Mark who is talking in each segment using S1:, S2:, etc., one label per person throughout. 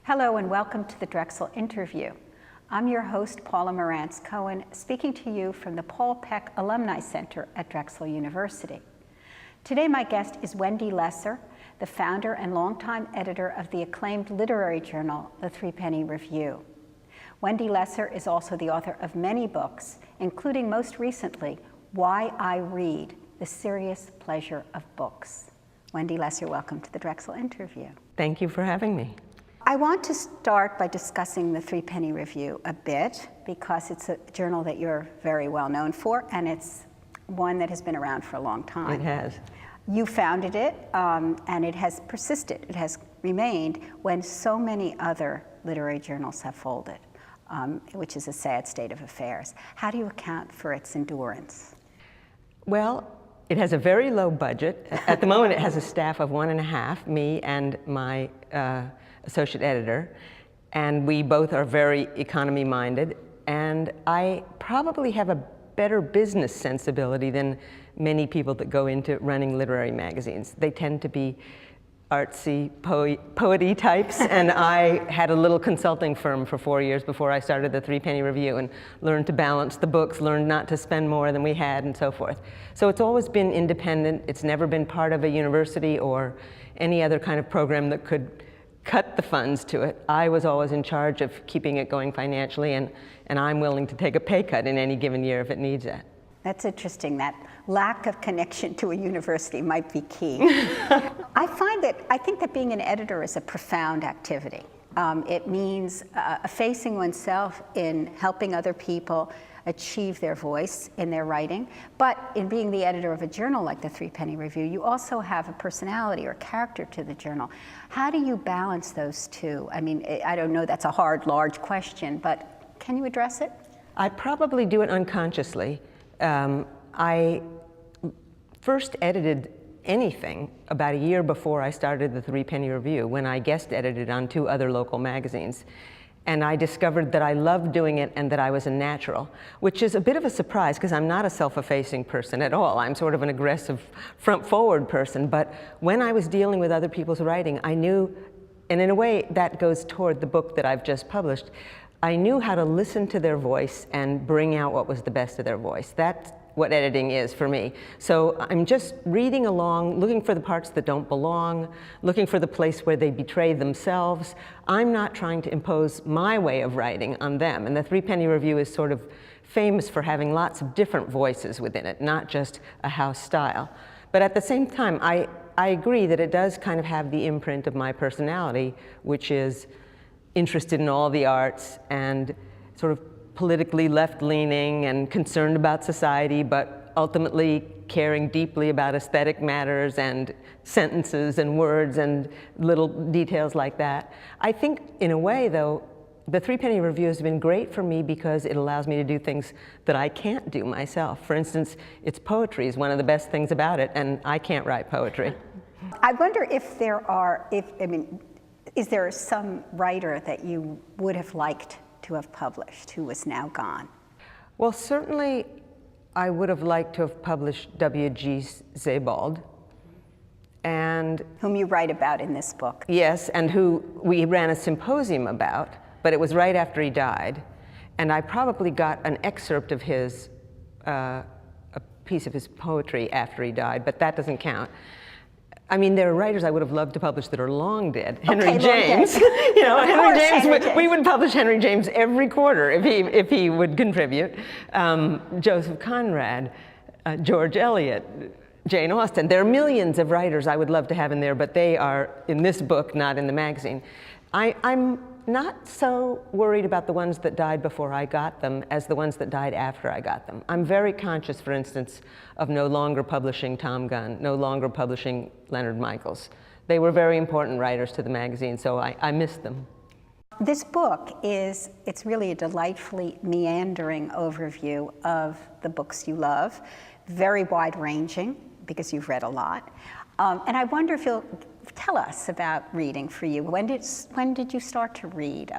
S1: Hello and welcome to the Drexel Interview. I'm your host, Paula Morantz-Cohen, speaking to you from the Paul Peck Alumni Center at Drexel University. Today my guest is Wendy Lesser, the founder and longtime editor of the acclaimed literary journal, The Threepenny Review. Wendy Lesser is also the author of many books, including most recently, Why I Read, The Serious Pleasure of Books. Wendy Lesser, welcome to the Drexel Interview.
S2: Thank you for having me.
S1: I want to start by discussing the Threepenny Review a bit because it's a journal that you're very well known for, and it's one that has been around for a long time.
S2: It has.
S1: You founded it, and it has persisted. It has remained when so many other literary journals have folded, which is a sad state of affairs. How do you account for its endurance?
S2: Well, it has a very low budget. At the moment, it has a staff of 1.5, me and my associate editor, and we both are very economy-minded, and I probably have a better business sensibility than many people that go into running literary magazines. They tend to be artsy, poety types, and I had a little consulting firm for 4 years before I started the Threepenny Review and learned to balance the books, learned not to spend more than we had, and so forth. So it's always been independent. It's never been part of a university or any other kind of program that could cut the funds to it. I was always in charge of keeping it going financially, and I'm willing to take a pay cut in any given year if it needs it.
S1: That's interesting. That lack of connection to a university might be key. I think that being an editor is a profound activity. It means effacing oneself in helping other people achieve their voice in their writing. But in being the editor of a journal like the Threepenny Review, you also have a personality or character to the journal. How do you balance those two? I mean, I don't know, that's a hard, large question, but can you address it?
S2: I probably do it unconsciously. I first edited anything about a year before I started the Threepenny Review, when I guest edited on 2 other local magazines. And I discovered that I loved doing it and that I was a natural, which is a bit of a surprise because I'm not a self-effacing person at all. I'm sort of an aggressive, front-forward person. But when I was dealing with other people's writing, I knew, and in a way that goes toward the book that I've just published, I knew how to listen to their voice and bring out what was the best of their voice. That's what editing is for me. So I'm just reading along, looking for the parts that don't belong, looking for the place where they betray themselves. I'm not trying to impose my way of writing on them. And the Threepenny Review is sort of famous for having lots of different voices within it, not just a house style. But at the same time, I agree that it does kind of have the imprint of my personality, which is interested in all the arts and sort of politically left-leaning and concerned about society, but ultimately caring deeply about aesthetic matters and sentences and words and little details like that. I think, in a way, though, the Threepenny Review has been great for me because it allows me to do things that I can't do myself. For instance, its poetry is one of the best things about it, and I can't write poetry.
S1: I wonder if there are, is there some writer that you would have liked to have published who is now gone?
S2: Well, certainly I would have liked to have published W.G. Sebald. And
S1: whom you write about in this book.
S2: Yes, and who we ran a symposium about, but it was right after he died. And I probably got an excerpt of his, a piece of his poetry after he died, but that doesn't count. I mean, there are writers I would have loved to publish that are long dead. Henry James, you know, Henry James. We would publish Henry James every quarter if he would contribute. Joseph Conrad, George Eliot, Jane Austen. There are millions of writers I would love to have in there, but they are in this book, not in the magazine. I'm not so worried about the ones that died before I got them as the ones that died after I got them. I'm very conscious, for instance, of no longer publishing Tom Gunn, no longer publishing Leonard Michaels. They were very important writers to the magazine, so I miss them.
S1: This book it's really a delightfully meandering overview of the books you love, very wide-ranging, because you've read a lot. And I wonder if you'll tell us about reading for you. When did you start to read?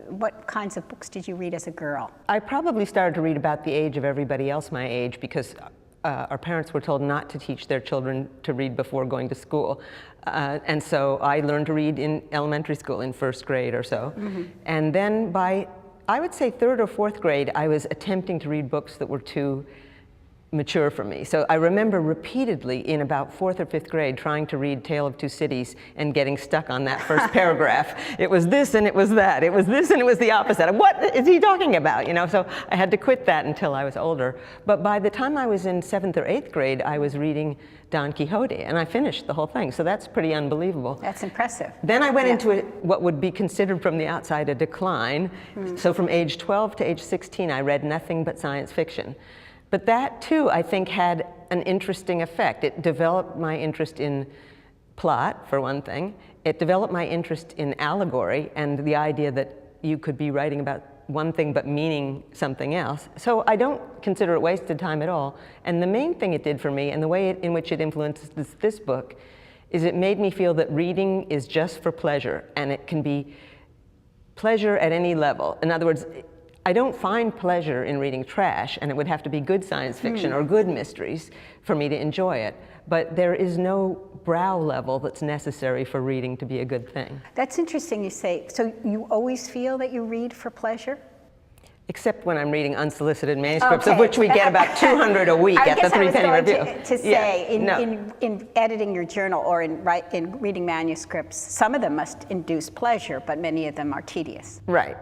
S1: What kinds of books did you read as a girl?
S2: I probably started to read about the age of everybody else my age, because our parents were told not to teach their children to read before going to school. And so I learned to read in elementary school in first grade or so. And then by, I would say, third or fourth grade, I was attempting to read books that were too mature for me. So I remember repeatedly in about fourth or fifth grade trying to read Tale of Two Cities and getting stuck on that first paragraph. It was this and it was that. It was this and it was the opposite. What is he talking about? You know, so I had to quit that until I was older. But by the time I was in seventh or eighth grade, I was reading Don Quixote, and I finished the whole thing. So that's pretty unbelievable.
S1: That's impressive.
S2: Then I went into what would be considered from the outside a decline. So from age 12 to age 16, I read nothing but science fiction. But that, too, I think had an interesting effect. It developed my interest in plot, for one thing. It developed my interest in allegory and the idea that you could be writing about one thing but meaning something else. So I don't consider it wasted time at all. And the main thing it did for me, and the way in which it influenced this book, is it made me feel that reading is just for pleasure, and it can be pleasure at any level. In other words, I don't find pleasure in reading trash, and it would have to be good science fiction or good mysteries for me to enjoy it. But there is no brow level that's necessary for reading to be a good thing.
S1: That's interesting you say. So you always feel that you read for pleasure?
S2: Except when I'm reading unsolicited manuscripts, of which we get about 200 a week at the Three Penny Review.
S1: To say, in editing your journal or in reading manuscripts, some of them must induce pleasure, but many of them are tedious.
S2: Right,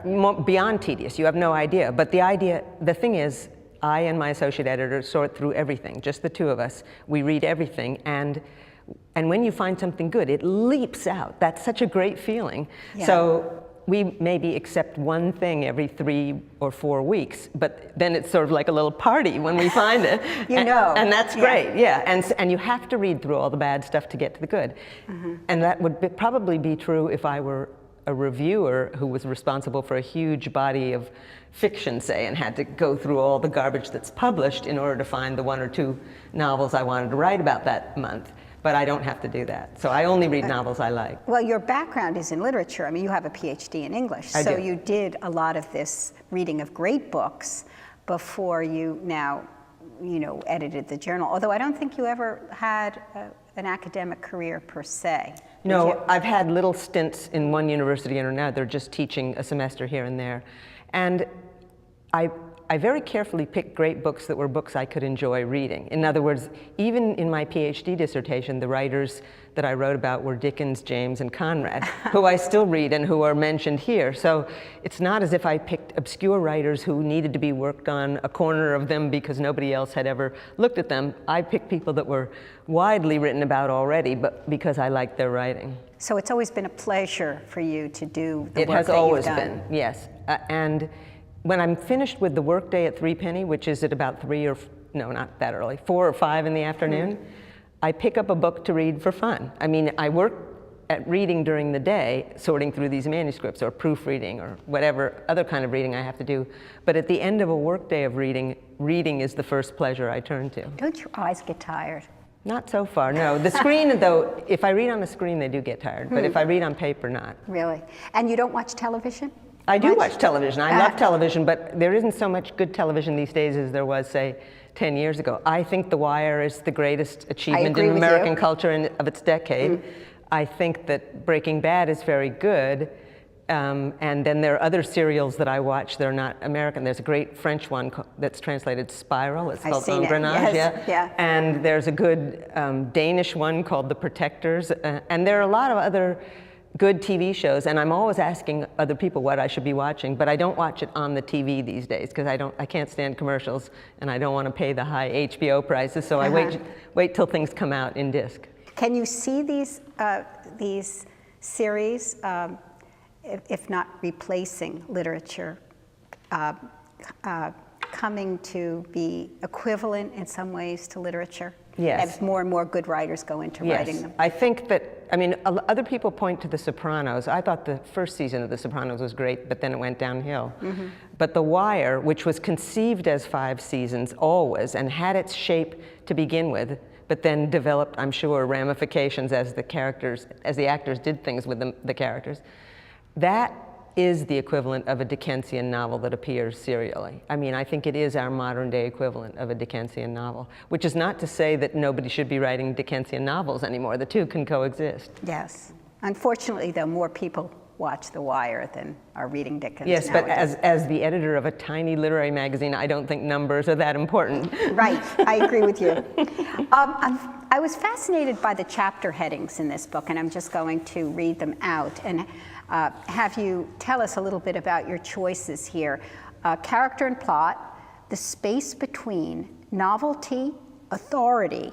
S2: beyond tedious. You have no idea. But the thing is, I and my associate editor sort through everything, just the two of us. We read everything, and when you find something good, it leaps out. That's such a great feeling. Yeah. So we maybe accept one thing every 3 or 4 weeks, but then it's sort of like a little party when we find it. And that's great, yeah. And you have to read through all the bad stuff to get to the good. And that would probably be true if I were a reviewer who was responsible for a huge body of fiction, say, and had to go through all the garbage that's published in order to find the 1 or 2 novels I wanted to write about that month. But I don't have to do that. So I only read novels I like.
S1: Well, your background is in literature. I mean, you have a PhD in English. So you did a lot of this reading of great books before you now, edited the journal. Although I don't think you ever had an academic career per se.
S2: No, I've had little stints in one university and another, just teaching a semester here and there. And I very carefully picked great books that were books I could enjoy reading. In other words, even in my PhD dissertation, the writers that I wrote about were Dickens, James, and Conrad, who I still read and who are mentioned here. So it's not as if I picked obscure writers who needed to be worked on a corner of them because nobody else had ever looked at them. I picked people that were widely written about already, but because I liked their writing.
S1: So it's always been a pleasure for you to do the work that you've done.
S2: It has always been, yes. And when I'm finished with the workday at 3 Penny, which is at about 4 or 5 in the afternoon, I pick up a book to read for fun. I mean, I work at reading during the day, sorting through these manuscripts or proofreading or whatever other kind of reading I have to do. But at the end of a workday of reading, reading is the first pleasure I turn to.
S1: Don't your eyes get tired?
S2: Not so far, no. The screen, though, if I read on the screen, they do get tired. But if I read on paper, not.
S1: Really? And you don't watch television?
S2: I do watch television. I love television, but there isn't so much good television these days as there was, say, 10 years ago. I think The Wire is the greatest achievement in American culture of its decade. I think that Breaking Bad is very good. And then there are other serials that I watch that are not American. There's a great French one that's translated Spiral. It's called Engrenage.
S1: Yes.
S2: And there's a good Danish one called The Protectors. And there are a lot of other good TV shows, and I'm always asking other people what I should be watching, but I don't watch it on the TV these days because I can't stand commercials, and I don't want to pay the high HBO prices, so I wait till things come out in disc.
S1: Can you see these series, if not replacing literature, coming to be equivalent in some ways to literature?
S2: Yes.
S1: As more and more good writers go into writing them.
S2: I think that, other people point to The Sopranos. I thought the first season of The Sopranos was great, but then it went downhill. But The Wire, which was conceived as 5 seasons always and had its shape to begin with, but then developed, I'm sure, ramifications as the actors did things with the characters. That is the equivalent of a Dickensian novel that appears serially. I mean, I think it is our modern day equivalent of a Dickensian novel, which is not to say that nobody should be writing Dickensian novels anymore. The two can coexist.
S1: Yes. Unfortunately, though, more people watch The Wire than are reading Dickens
S2: Yes,
S1: nowadays.
S2: but as the editor of a tiny literary magazine, I don't think numbers are that important.
S1: Right, I agree with you. I was fascinated by the chapter headings in this book, and I'm just going to read them out and have you tell us a little bit about your choices here. Character and plot, the space between, novelty, authority,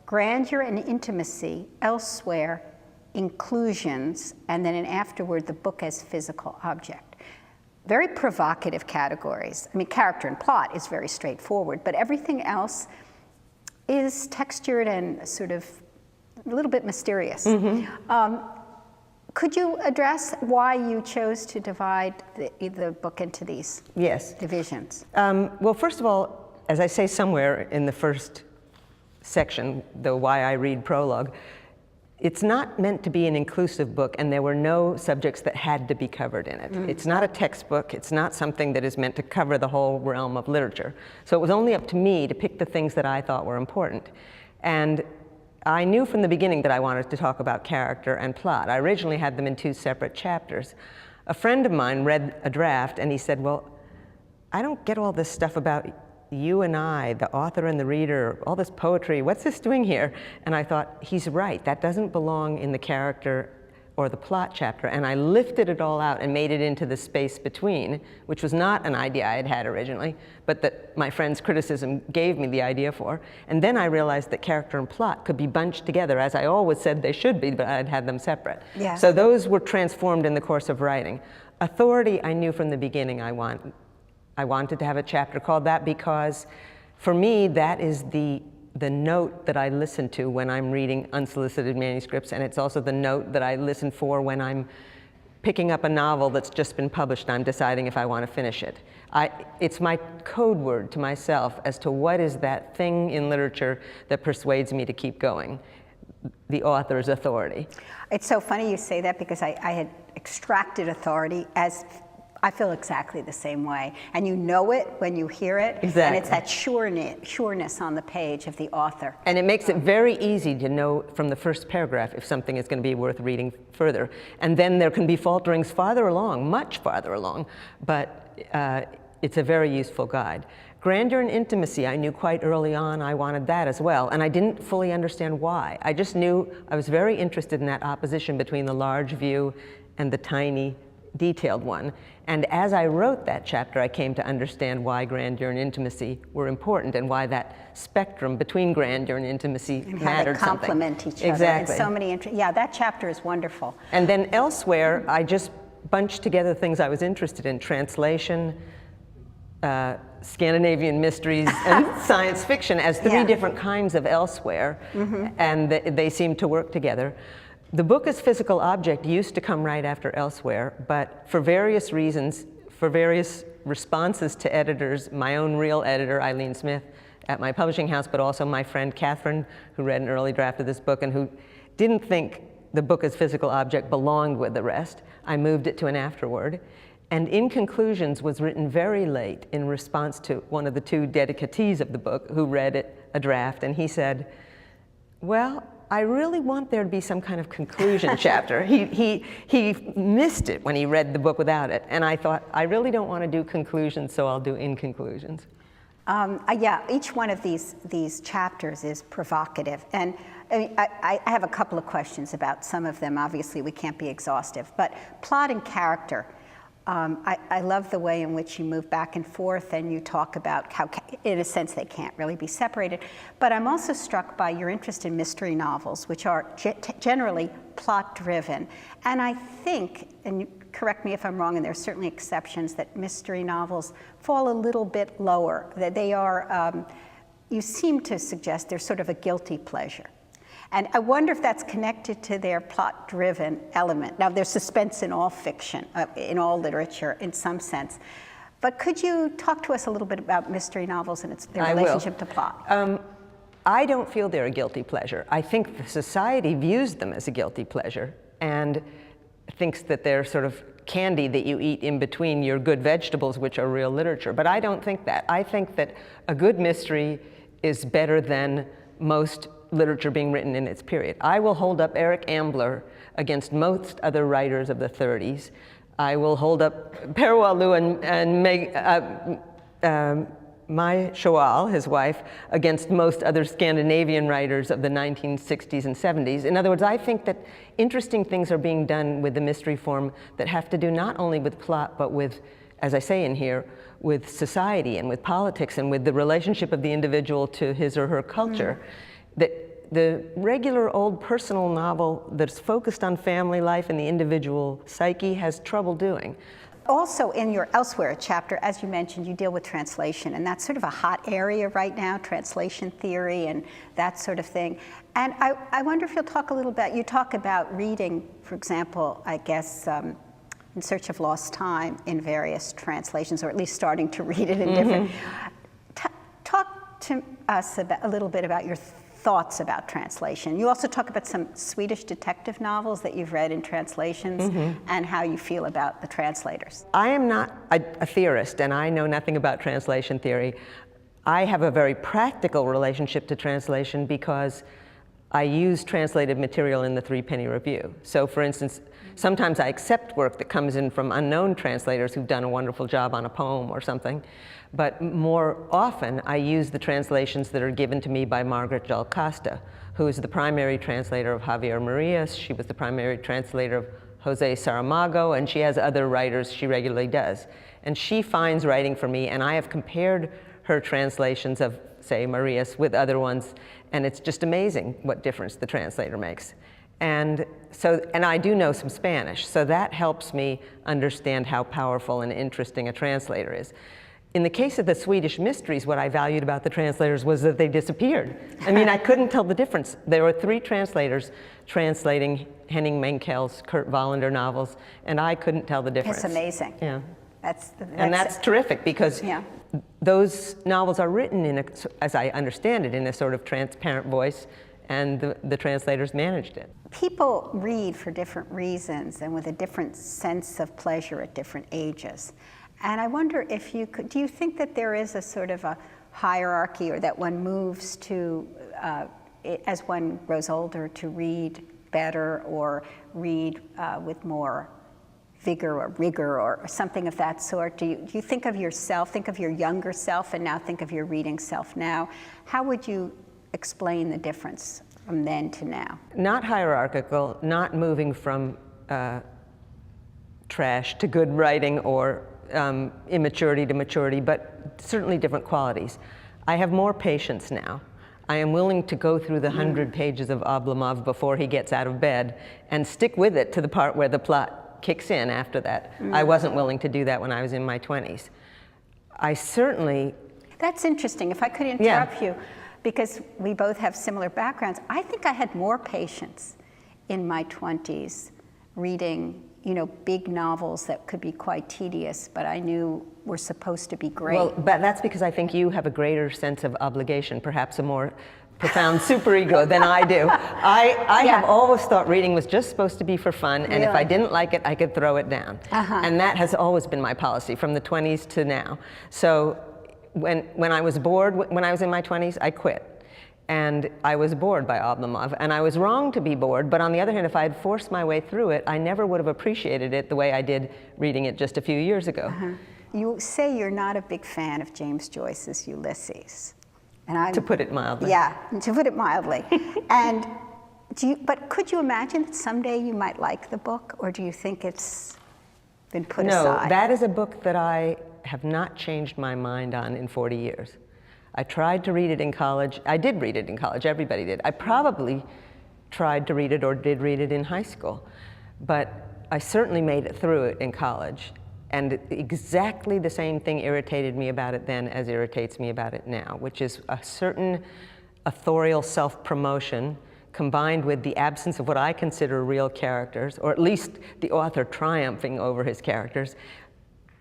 S1: grandeur and intimacy, elsewhere, inclusions, and then afterward, the book as physical object. Very provocative categories. I mean, character and plot is very straightforward, but everything else is textured and sort of a little bit mysterious. Could you address why you chose to divide the book into these divisions?
S2: Well, first of all, as I say somewhere in the first section, the Why I Read prologue, it's not meant to be an inclusive book, and there were no subjects that had to be covered in it. It's not a textbook. It's not something that is meant to cover the whole realm of literature. So it was only up to me to pick the things that I thought were important. And I knew from the beginning that I wanted to talk about character and plot. I originally had them in two separate chapters. A friend of mine read a draft, and he said, well, I don't get all this stuff about you and I, the author and the reader, all this poetry, what's this doing here? And I thought, he's right, that doesn't belong in the character or the plot chapter. And I lifted it all out and made it into the space between, which was not an idea I had had originally, but that my friend's criticism gave me the idea for. And then I realized that character and plot could be bunched together, as I always said they should be, but I'd had them separate.
S1: Yeah.
S2: So those were transformed in the course of writing. Authority, I knew from the beginning I wanted to have a chapter called that, because for me, that is the note that I listen to when I'm reading unsolicited manuscripts, and it's also the note that I listen for when I'm picking up a novel that's just been published and I'm deciding if I want to finish it. It's my code word to myself as to what is that thing in literature that persuades me to keep going. The author's authority. It's
S1: so funny you say that, because I had extracted authority as I feel exactly the same way. And you know it when you hear it.
S2: Exactly.
S1: And it's that sureness on the page of the author.
S2: And it makes it very easy to know from the first paragraph if something is going to be worth reading further. And then there can be falterings farther along, much farther along, but it's a very useful guide. Grandeur and intimacy, I knew quite early on I wanted that as well, and I didn't fully understand why. I just knew I was very interested in that opposition between the large view and the tiny, detailed one. And as I wrote that chapter, I came to understand why grandeur and intimacy were important, and why that spectrum between grandeur and intimacy
S1: and
S2: mattered
S1: how they complement each other.
S2: Exactly.
S1: And so many, yeah, that chapter is wonderful.
S2: And then elsewhere, I just bunched together things I was interested in: translation, Scandinavian mysteries, and science fiction as three different kinds of elsewhere, and they seem to work together. The book as physical object used to come right after elsewhere, but for various reasons, for various responses to editors, my own real editor, Eileen Smith, at my publishing house, but also my friend Catherine, who read an early draft of this book and who didn't think the book as physical object belonged with the rest, I moved it to an afterword. And In Conclusions was written very late in response to one of the two dedicatees of the book who read a draft, and he said, well, I really want there to be some kind of conclusion chapter. He missed it when he read the book without it. And I thought, I really don't want to do conclusions, so I'll do In Conclusions.
S1: Yeah, each one of these chapters is provocative. And I have a couple of questions about some of them. Obviously, we can't be exhaustive. But plot and character. I love the way in which you move back and forth, and you talk about how, in a sense, they can't really be separated. But I'm also struck by your interest in mystery novels, which are generally plot-driven. And I think, and correct me if I'm wrong, and there's certainly exceptions, that mystery novels fall a little bit lower. That they are, you seem to suggest they're sort of a guilty pleasure. And I wonder if that's connected to their plot-driven element. Now, there's suspense in all fiction, in all literature, in some sense. But could you talk to us a little bit about mystery novels and their relationship to plot?
S2: I don't feel they're a guilty pleasure. I think the society views them as a guilty pleasure and thinks that they're sort of candy that you eat in between your good vegetables, which are real literature. But I don't think that. I think that a good mystery is better than most literature being written in its period. I will hold up Eric Ambler against most other writers of the 30s. I will hold up Perualu and Mai Shoal, his wife, against most other Scandinavian writers of the 1960s and 70s. In other words, I think that interesting things are being done with the mystery form that have to do not only with plot, but with, as I say in here, with society and with politics and with the relationship of the individual to his or her culture. That the regular old personal novel that's focused on family life and the individual psyche has trouble doing.
S1: Also, in your Elsewhere chapter, as you mentioned, you deal with translation, and that's sort of a hot area right now, translation theory and that sort of thing. And I wonder if you'll talk a little bit, you talk about reading, for example, I guess, In Search of Lost Time in various translations, or at least starting to read it in different. Talk to us a little bit about your thoughts about translation. You also talk about some Swedish detective novels that you've read in translations and how you feel about the translators.
S2: I am not a theorist, and I know nothing about translation theory. I have a very practical relationship to translation because I use translated material in the Threepenny Review. So for instance, sometimes I accept work that comes in from unknown translators who've done a wonderful job on a poem or something. But more often, I use the translations that are given to me by Margaret Jal Costa, who is the primary translator of Javier Marias. She was the primary translator of Jose Saramago, and she has other writers she regularly does. And she finds writing for me, and I have compared her translations of, say, Marias with other ones, and it's just amazing what difference the translator makes. And I do know some Spanish, so that helps me understand how powerful and interesting a translator is. In the case of the Swedish mysteries, what I valued about the translators was that they disappeared. I mean, I couldn't tell the difference. There were 3 translators translating Henning Mankell's Kurt Wallander novels, and I couldn't tell the difference.
S1: It's amazing.
S2: Yeah. That's terrific, because those novels are written in, as I understand it, in a sort of transparent voice, and the translators managed it.
S1: People read for different reasons and with a different sense of pleasure at different ages. And I wonder if you could, do you think that there is a sort of a hierarchy, or that one moves to, as one grows older, to read better or read with more vigor or rigor or something of that sort? Do you think of yourself, think of your younger self, and now think of your reading self now? How would you explain the difference from then to now? Not
S2: hierarchical, not moving from trash to good writing or immaturity to maturity, but certainly different qualities. I have more patience now. I am willing to go through the 100 pages of Oblomov before he gets out of bed and stick with it to the part where the plot kicks in after that. I wasn't willing to do that when I was in my 20s. I certainly...
S1: That's interesting. If I could interrupt you, because we both have similar backgrounds. I think I had more patience in my 20s reading, you know, big novels that could be quite tedious, but I knew were supposed to be great.
S2: Well, but that's because I think you have a greater sense of obligation, perhaps a more profound superego than I do. I have always thought reading was just supposed to be for fun, and if I didn't like it, I could throw it down. And that has always been my policy from the 20s to now. So when I was bored, when I was in my 20s, I quit. And I was bored by Oblomov, and I was wrong to be bored, but on the other hand, if I had forced my way through it, I never would have appreciated it the way I did reading it just a few years ago.
S1: You say you're not a big fan of James Joyce's Ulysses. And
S2: to put it mildly.
S1: Yeah, to put it mildly. And but could you imagine that someday you might like the book, or do you think it's been put aside?
S2: No, that is a book that I have not changed my mind on in 40 years. I tried to read it in college. I did read it in college, everybody did. I probably tried to read it or did read it in high school, but I certainly made it through it in college. And exactly the same thing irritated me about it then as irritates me about it now, which is a certain authorial self-promotion combined with the absence of what I consider real characters, or at least the author triumphing over his characters,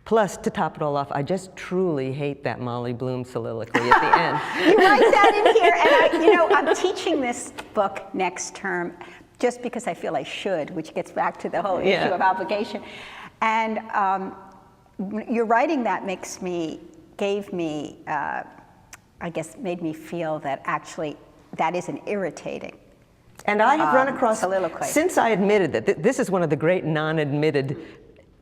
S2: Plus, to top it all off, I just truly hate that Molly Bloom soliloquy at the end.
S1: You write that in here, and I'm teaching this book next term just because I feel I should, which gets back to the whole issue of obligation. And your writing that gave me, I guess, made me feel that actually that is an irritating
S2: And I have run across,
S1: soliloquy.
S2: Since I admitted that this is one of the great non-admitted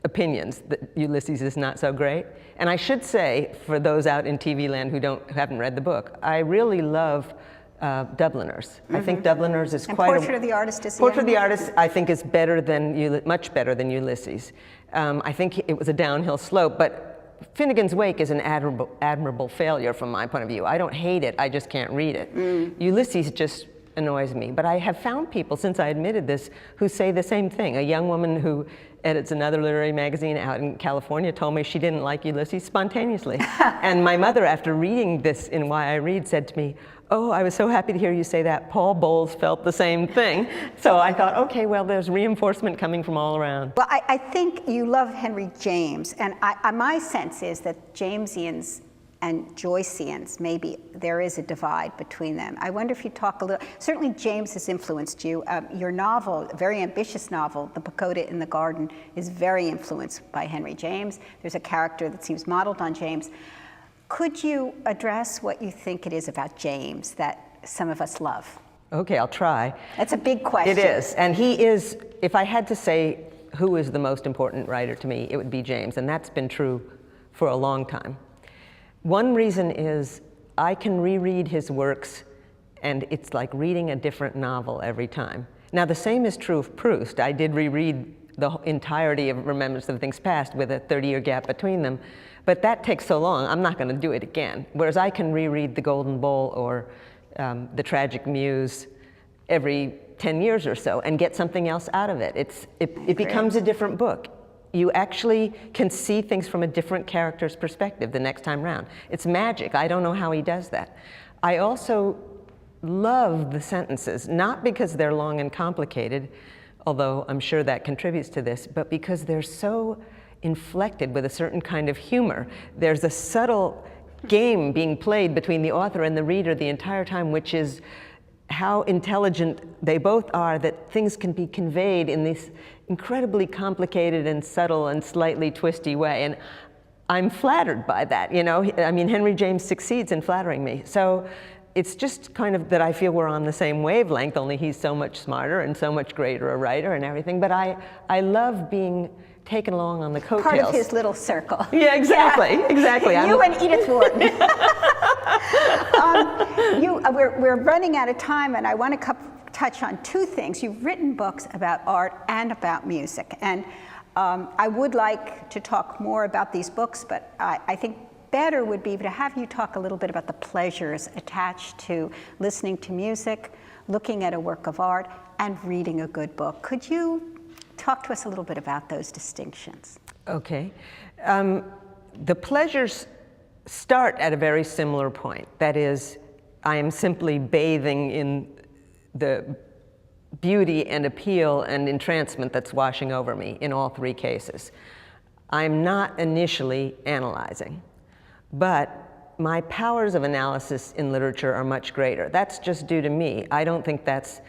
S2: opinions, that Ulysses is not so great. And I should say, for those out in TV land who haven't read the book, I really love Dubliners. I think Dubliners is quite
S1: Portrait of the Artist is
S2: Portrait of the Artist, I think, is better than much better than Ulysses. I think it was a downhill slope, but Finnegan's Wake is an admirable failure from my point of view. I don't hate it, I just can't read it. Ulysses just annoys me. But I have found people, since I admitted this, who say the same thing. A young woman who edits another literary magazine out in California told me she didn't like Ulysses spontaneously. And my mother, after reading this in Why I Read, said to me, "Oh, I was so happy to hear you say that. Paul Bowles felt the same thing." So I thought, okay, well, there's reinforcement coming from all around.
S1: Well, I think you love Henry James, and my sense is that Jamesians and Joyceans, maybe there is a divide between them. I wonder if you talk a little, certainly James has influenced you. Your novel, a very ambitious novel, The Pagoda in the Garden, is very influenced by Henry James. There's a character that seems modeled on James. Could you address what you think it is about James that some of us love?
S2: Okay, I'll try.
S1: That's a big question.
S2: It is, and he is, if I had to say who is the most important writer to me, it would be James, and that's been true for a long time. One reason is I can reread his works, and it's like reading a different novel every time. Now, the same is true of Proust. I did reread the entirety of Remembrance of Things Past with a 30-year gap between them, but that takes so long, I'm not going to do it again. Whereas I can reread The Golden Bowl or The Tragic Muse every 10 years or so and get something else out of it. It becomes a different book. You actually can see things from a different character's perspective the next time round. It's magic. I don't know how he does that. I also love the sentences, not because they're long and complicated, although I'm sure that contributes to this, but because they're so inflected with a certain kind of humor. There's a subtle game being played between the author and the reader the entire time, which is how intelligent they both are, that things can be conveyed in this incredibly complicated and subtle and slightly twisty way. And I'm flattered by that, you know? I mean, Henry James succeeds in flattering me. So it's just kind of that I feel we're on the same wavelength, only he's so much smarter and so much greater a writer and everything. But I love being taken along on the coattails.
S1: Part of his little circle.
S2: Yeah, exactly, exactly.
S1: You and Edith Wharton. We're running out of time, and I want to touch on two things. You've written books about art and about music, and I would like to talk more about these books, but I think better would be to have you talk a little bit about the pleasures attached to listening to music, looking at a work of art, and reading a good book. Could you talk to us a little bit about those distinctions?
S2: Okay. The pleasures start at a very similar point. That is, I am simply bathing in the beauty and appeal and entrancement that's washing over me in all three cases. I'm not initially analyzing, but my powers of analysis in literature are much greater. That's just due to me. I don't think that's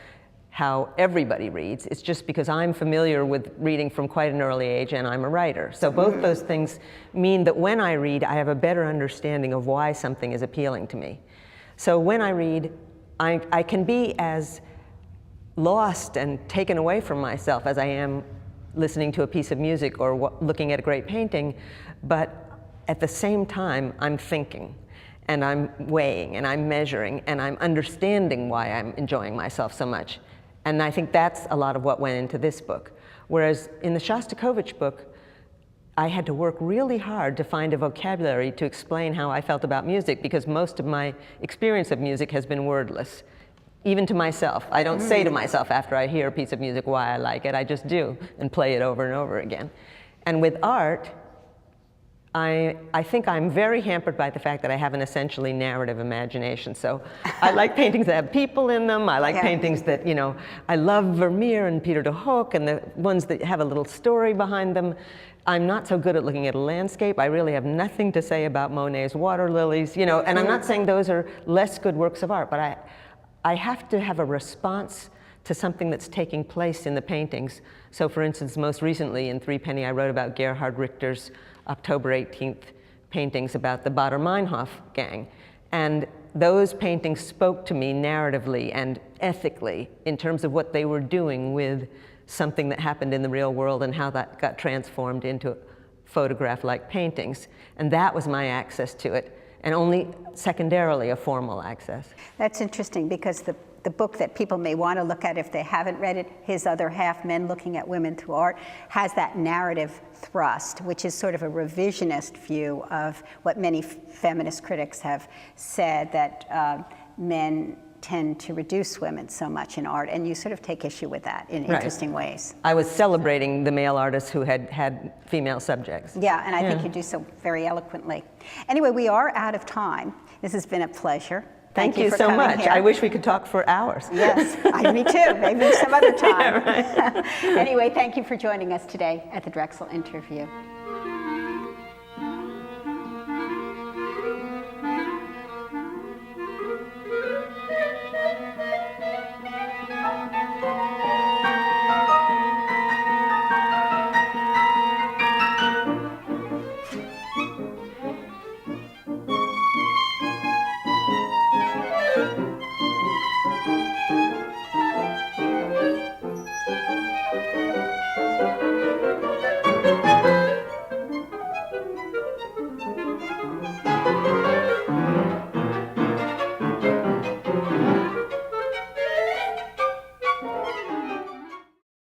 S2: how everybody reads. It's just because I'm familiar with reading from quite an early age and I'm a writer. So both those things mean that when I read, I have a better understanding of why something is appealing to me. So when I read, I can be as lost and taken away from myself as I am listening to a piece of music or looking at a great painting, but at the same time, I'm thinking, and I'm weighing, and I'm measuring, and I'm understanding why I'm enjoying myself so much. And I think that's a lot of what went into this book. Whereas in the Shostakovich book, I had to work really hard to find a vocabulary to explain how I felt about music, because most of my experience of music has been wordless, even to myself. I don't say to myself after I hear a piece of music why I like it. I just do and play it over and over again. And with art, I think I'm very hampered by the fact that I have an essentially narrative imagination. So I like paintings that have people in them. I like paintings that, you know, I love Vermeer and Peter de Hoek and the ones that have a little story behind them. I'm not so good at looking at a landscape. I really have nothing to say about Monet's water lilies, you know, and I'm not saying those are less good works of art, but I have to have a response to something that's taking place in the paintings. So for instance, most recently in Threepenny, I wrote about Gerhard Richter's October 18th paintings about the Baader-Meinhof gang. And those paintings spoke to me narratively and ethically in terms of what they were doing with something that happened in the real world and how that got transformed into photograph-like paintings. And that was my access to it, and only secondarily a formal access.
S1: That's interesting, because the book that people may want to look at if they haven't read it, His Other Half, Men Looking at Women Through Art, has that narrative thrust, which is sort of a revisionist view of what many feminist critics have said, that men tend to reduce women so much in art, and you sort of take issue with that in interesting ways.
S2: I was celebrating the male artists who had female subjects.
S1: Yeah, and I think you do so very eloquently. Anyway, we are out of time. This has been a pleasure.
S2: Thank you
S1: for
S2: so
S1: coming
S2: much.
S1: here.
S2: I wish we could talk for hours.
S1: Yes, me too. Maybe some other time.
S2: Yeah, right.
S1: Anyway, thank you for joining us today at the Drexel Interview.